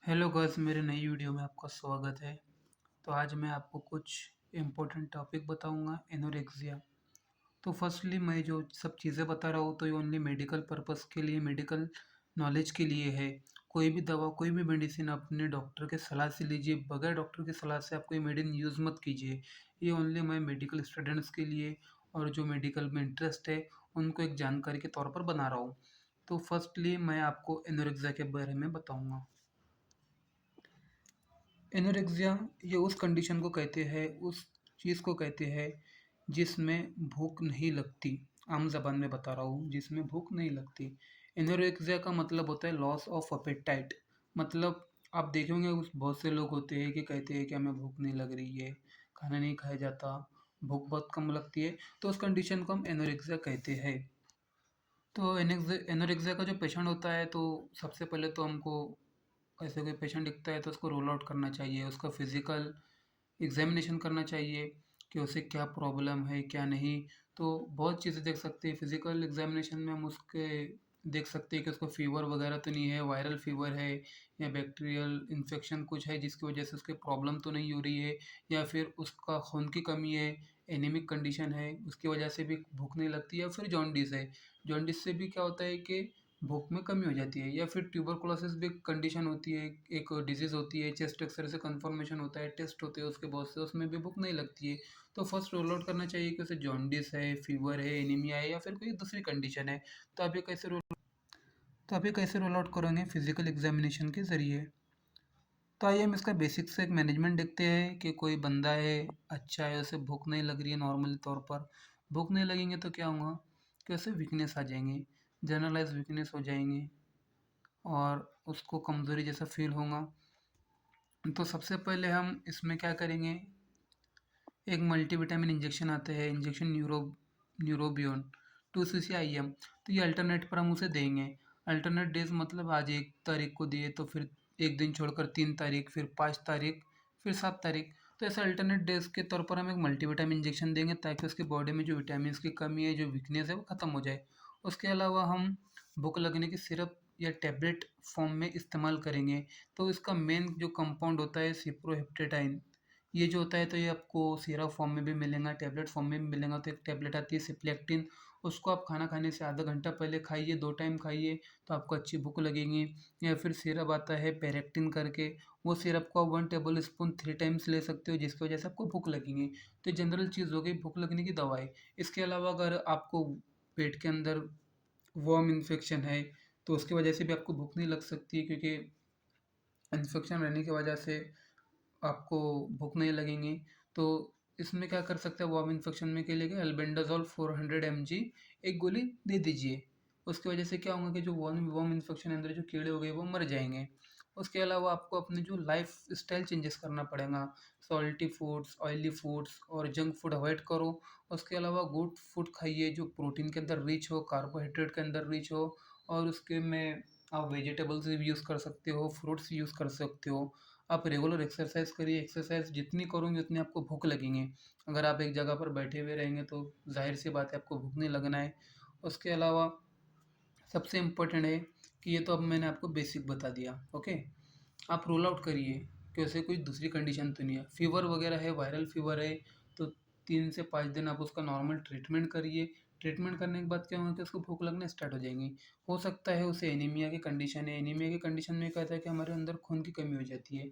Hello guys, मेरे नई video में आपका स्वागत है। तो आज मैं आपको कुछ इम्पोर्टेंट टॉपिक बताऊंगा एनोरेक्सिया। तो फर्स्टली मैं जो सब चीज़ें बता रहा हूँ तो ये ओनली मेडिकल पर्पस के लिए, मेडिकल नॉलेज के लिए है। कोई भी दवा, कोई भी मेडिसिन अपने डॉक्टर के सलाह से लीजिए। बगैर डॉक्टर की सलाह से आप कोई मेडिसिन यूज़ मत कीजिए। ये ओनली मैं मेडिकल स्टूडेंट्स के लिए और जो मेडिकल में इंटरेस्ट है उनको एक जानकारी के तौर पर बना रहा हूँ। तो फर्स्टली मैं आपको एनोरेक्सिया के बारे में बताऊँगा। एनोरेक्सिया ये उस कंडीशन को कहते हैं, उस चीज़ को कहते हैं जिसमें भूख नहीं लगती। आम ज़बान में बता रहा हूँ, जिसमें भूख नहीं लगती। एनोरेक्सिया का मतलब होता है लॉस ऑफ अपेटाइट। मतलब आप देखे होंगे उस बहुत से लोग होते हैं कि कहते हैं कि हमें भूख नहीं लग रही है, खाना नहीं खाया जाता, भूख बहुत कम लगती है, तो उस कंडीशन को हम एनोरेक्सिया कहते हैं। तो एनोरेक्सिया का जो पेशेंट होता है तो सबसे पहले तो हमको ऐसे कोई पेशेंट दिखता है तो उसको रोल आउट करना चाहिए, उसका फिजिकल एग्जामिनेशन करना चाहिए कि उसे क्या प्रॉब्लम है क्या नहीं। तो बहुत चीज़ें देख सकते हैं फिजिकल एग्जामिनेशन में, हम उसके देख सकते हैं कि उसको फीवर वगैरह तो नहीं है, वायरल फीवर है या बैक्टीरियल इन्फेक्शन कुछ है जिसकी वजह से उसके प्रॉब्लम तो नहीं हो रही है, या फिर उसका खून की कमी है, एनीमिक कंडीशन है उसकी वजह से भी भूख नहीं लगती, या फिर जॉन्डिस है। जॉन्डिस से भी क्या होता है कि भूख में कमी हो जाती है, या फिर ट्यूबरकुलोसिस भी एक कंडीशन होती है, एक डिजीज़ होती है, चेस्ट एक्सरे से कंफर्मेशन होता है, टेस्ट होते हैं उसके बहुत से, उसमें भी भूख नहीं लगती है। तो फर्स्ट रोल आउट करना चाहिए कि उसे जॉन्डिस है, फीवर है, एनीमिया है या फिर कोई दूसरी कंडीशन है। तो आप ये कैसे रोल तो आप ये कैसे रोल आउट करेंगे? फिजिकल एग्जामिनेशन के ज़रिए। तो आइए हम इसका बेसिक से एक मैनेजमेंट देखते हैं कि कोई बंदा है, अच्छा है, उसे भूख नहीं लग रही है नॉर्मली तौर पर। भूख नहीं लगेंगे तो क्या होगा कि उसे वीकनेस आ जाएंगे, जनरलाइज वीकनेस हो जाएंगे और उसको कमज़ोरी जैसा फील होगा। तो सबसे पहले हम इसमें क्या करेंगे, एक मल्टीविटामिन इंजेक्शन आते हैं, इंजेक्शन न्यूरोबियोन 2 cc IM। तो ये अल्टरनेट पर हम उसे देंगे। अल्टरनेट डेज मतलब आज 1 तारीख को दिए तो फिर एक दिन छोड़कर 3 तारीख, फिर 5 तारीख, फिर 7 तारीख। तो ऐसे अल्टरनेट डेज के तौर पर हम एक मल्टीविटामिन इंजेक्शन देंगे ताकि उसकी बॉडी में जो विटामिन की कमी है, जो वीकनेस है, वो ख़त्म हो जाए। उसके अलावा हम भूख लगने की सिरप या टैबलेट फॉर्म में इस्तेमाल करेंगे। तो इसका मेन जो कंपाउंड होता है सिप्रोहेप्टेडाइन, ये जो होता है तो ये आपको सिरप फॉर्म में भी मिलेगा, टैबलेट फॉर्म में भी मिलेगा। तो एक टैबलेट आती है सिप्लेक्टिन, उसको आप खाना खाने से आधा घंटा पहले खाइए, 2 टाइम खाइए, तो आपको अच्छी भूख लगेगी। या फिर सिरप आता है पेरेक्टिन करके, वो सिरप को आप 1 टेबल स्पून 3 टाइम्स ले सकते हो जिसकी वजह से आपको भूख लगेगी। तो जनरल चीज़ हो गई भूख लगने की दवाई। इसके अलावा अगर आपको पेट के अंदर वर्म इन्फेक्शन है तो उसकी वजह से भी आपको भूख नहीं लग सकती है, क्योंकि इन्फेक्शन रहने की वजह से आपको भूख नहीं लगेंगी। तो इसमें क्या कर सकते हैं, वर्म इन्फेक्शन में के लिए एल्बेंडाजोल 400 mg एक गोली दे दीजिए। उसकी वजह से क्या होगा कि जो वर्म वर्म इन्फेक्शन अंदर जो कीड़े हो गए वो मर जाएंगे। उसके अलावा आपको अपने जो लाइफ स्टाइल चेंजेस करना पड़ेगा। सॉल्टी फूड्स, ऑयली फूड्स और जंक फूड अवॉइड करो। उसके अलावा गुड फूड खाइए जो प्रोटीन के अंदर रिच हो, कार्बोहाइड्रेट के अंदर रिच हो, और उसके में आप वेजिटेबल्स भी यूज़ कर सकते हो, फ्रूट्स यूज़ कर सकते हो। आप रेगुलर एक्सरसाइज करिए, एक्सरसाइज जितनी करोगे उतनी आपको भूख लगेंगे। अगर आप एक जगह पर बैठे हुए रहेंगे तो जाहिर सी बात है आपको भूख नहीं लगना है। उसके अलावा सबसे इम्पोर्टेंट है कि ये तो अब मैंने आपको बेसिक बता दिया, ओके। आप रोल आउट करिए कि उसे कोई दूसरी कंडीशन तो नहीं है, फीवर वगैरह है, वायरल फीवर है, तो 3 से 5 दिन आप उसका नॉर्मल ट्रीटमेंट करिए। ट्रीटमेंट करने के बाद क्या होगा कि उसको भूख लगना स्टार्ट हो जाएंगी। हो सकता है उसे एनीमिया की कंडीशन है, एनीमिया की कंडीशन में क्या होता है कि हमारे अंदर खून की कमी हो जाती है,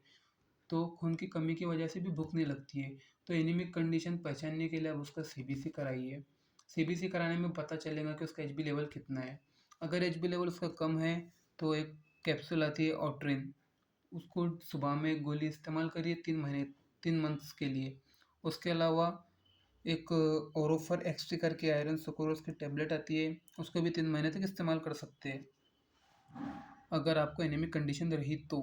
तो खून की कमी की वजह से भी भूख नहीं लगती है। तो एनीमिक कंडीशन पहचानने के लिए आप उसका सीबीसी कराइए। सीबीसी कराने में पता चलेगा कि उसका एचबी लेवल कितना है। अगर एचबी लेवल उसका कम है तो एक कैप्सूल आती है ऑट्रिन, उसको सुबह में एक गोली इस्तेमाल करिए 3 महीने, 3 मंथ्स के लिए। उसके अलावा एक ओरोफर एक्सटी करके आयरन सुक्रोज की टैबलेट आती है, उसको भी 3 महीने तक इस्तेमाल कर सकते हैं अगर आपको एनीमिक कंडीशन रही तो।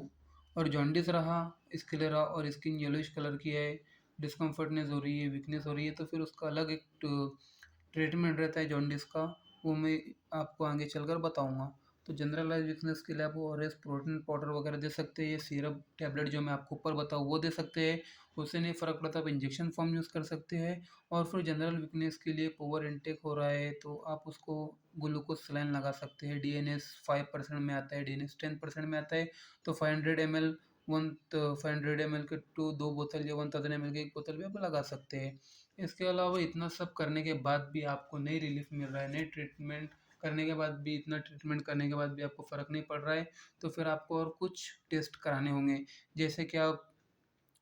और जॉन्डिस रहा, स्क्लेरा और स्किन येलोइश कलर की है, डिस्कम्फर्टनेस हो रही है, वीकनेस हो रही है, तो फिर उसका अलग एक ट्रीटमेंट रहता है जॉन्डिस का, वो मैं आपको आगे चलकर बताऊंगा। तो जनरलाइज वीकनेस के लिए आप ओआरएस प्रोटीन पाउडर वगैरह दे सकते हैं, ये सिरप टैबलेट जो मैं आपको ऊपर बताऊँ वो दे सकते हैं। उससे नहीं फ़र्क पड़ता आप इंजेक्शन फॉर्म यूज़ कर सकते हैं। और फिर जनरल वीकनेस के लिए पुअर इनटेक हो रहा है तो आप उसको ग्लूकोज सलाइन लगा सकते हैं। डीएनएस 5% में आता है, डीएनएस 10% में आता है, तो 500 ml 500 ml के टू 2 बोतल या 1000 ml की 1 बोतल भी आप लगा सकते हैं। इसके अलावा इतना सब करने के बाद भी आपको नहीं रिलीफ मिल रहा है, नहीं ट्रीटमेंट करने के बाद भी, इतना ट्रीटमेंट करने के बाद भी आपको फ़र्क नहीं पड़ रहा है, तो फिर आपको और कुछ टेस्ट कराने होंगे। जैसे कि आप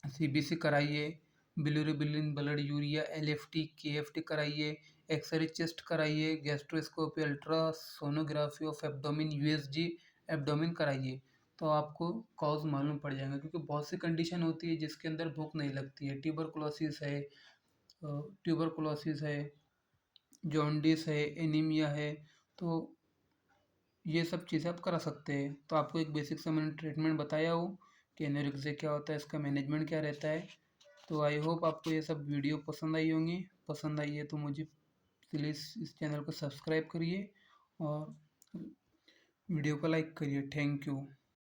सीबीसी कराइए, bilirubin blood urea, LFT, KFT कराइए, एक्सरे चेस्ट कराइए, gastroscopy, ultrasonography of abdomen, USG abdomen कराइए। तो आपको कॉज मालूम पड़ जाएगा, क्योंकि बहुत सी कंडीशन होती है जिसके अंदर भूख नहीं लगती है। ट्यूबरकुलोसिस है, जॉन्डिस है, एनीमिया है, तो ये सब चीज़ें आप करा सकते हैं। तो आपको एक बेसिक सा मैंने ट्रीटमेंट बताया हो कि एनोरेक्सिया क्या होता है, इसका मैनेजमेंट क्या रहता है। तो आई होप आपको ये सब वीडियो पसंद आई होंगी। पसंद आई है तो मुझे प्लीज़ इस चैनल को सब्सक्राइब करिए और वीडियो को लाइक करिए। Thank you.